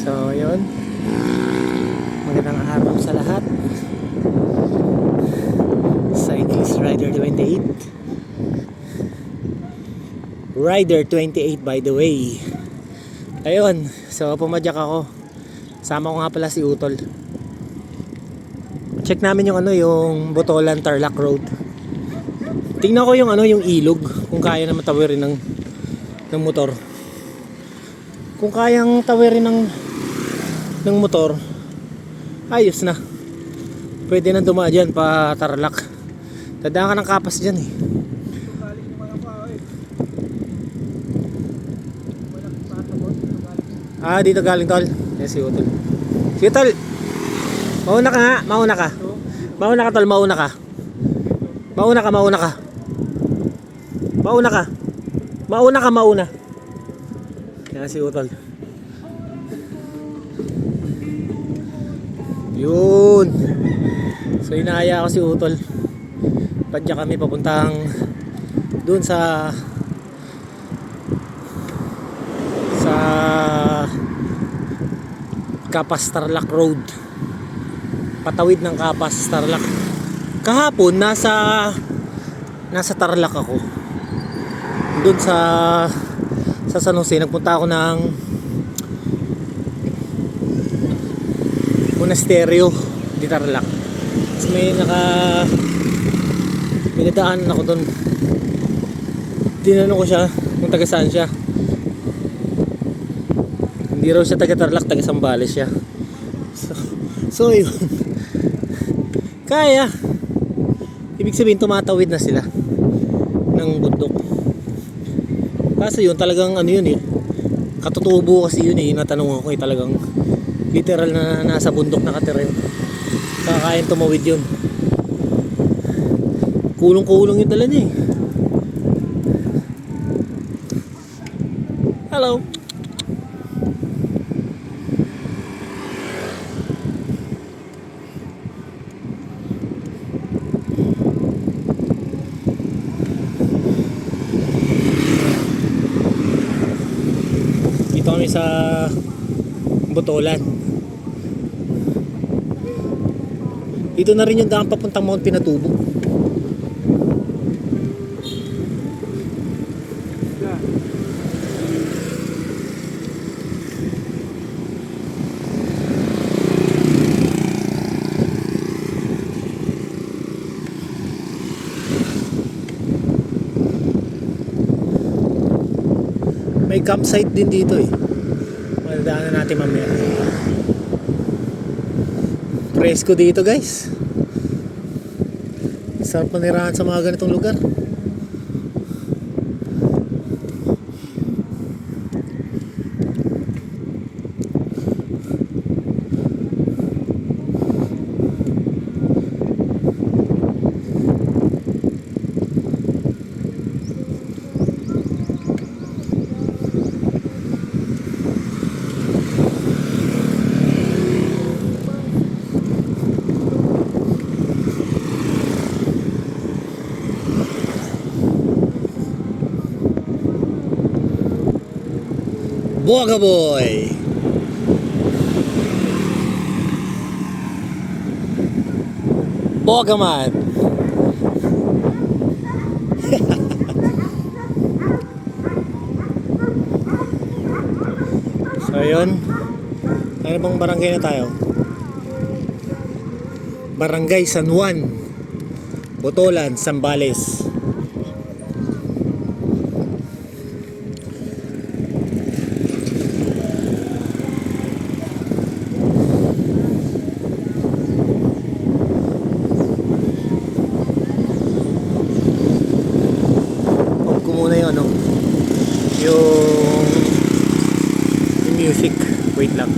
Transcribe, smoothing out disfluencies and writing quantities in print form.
So, yun. Magandang araw sa lahat. Cyclist Rider 28. Rider 28 by the way. Ayun, so pumadyak ako. Sama ko nga pala si Utol. Check namin yung yung Botolan Tarlac Road. Tingnan ko yung yung ilog, kung kaya naman tawirin ng motor. Kung kayang tawirin ng motor, ayos na. Pwede na dumaan dyan pa Tarlac. Dadaan ka ng Kapas dyan eh. Dito galing tol. Yes, si Utol. Si Utol. Mauna ka nga, mauna ka. Mauna ka tol, mauna ka. Mauna ka, mauna ka. Mauna ka. Mauna ka, mauna. Yan si Utol. Yun. So inaaya ko si Utol. Padya kami papuntang doon sa Kapas Tarlac Road. Patawid ng Kapas Tarlac. Kahapon nasa Tarlac ako. Doon sa San Jose nagpunta ako ng monasteryo di Tarlac. Tapos may nadaanan ako doon. Tinanong ko siya kung taga saan siya. Hindi raw siya taga Tarlac, taga Sambales siya. So yun. Kaya ibig sabihin tumatawid na sila ng bundok. Kaso yun talagang yun eh, katutubo kasi yun eh. Natanong ako eh, talagang literal na nasa bundok nakatira yun. Kakayan tumawid yun. Kulong-kulong yung dala niya eh. Hello. Dito kami sa Botolan. Dito na rin yung daan papuntang Mount Pinatubo. May campsite din dito eh. Madadaanan natin mamaya. Presko dito guys. Sarap manirahan sa mga ganitong lugar. Boga boy. Boga man. So yun. Ano bang barangay na tayo? Barangay San Juan, Botolan, Sambales. Yung music, wait lang.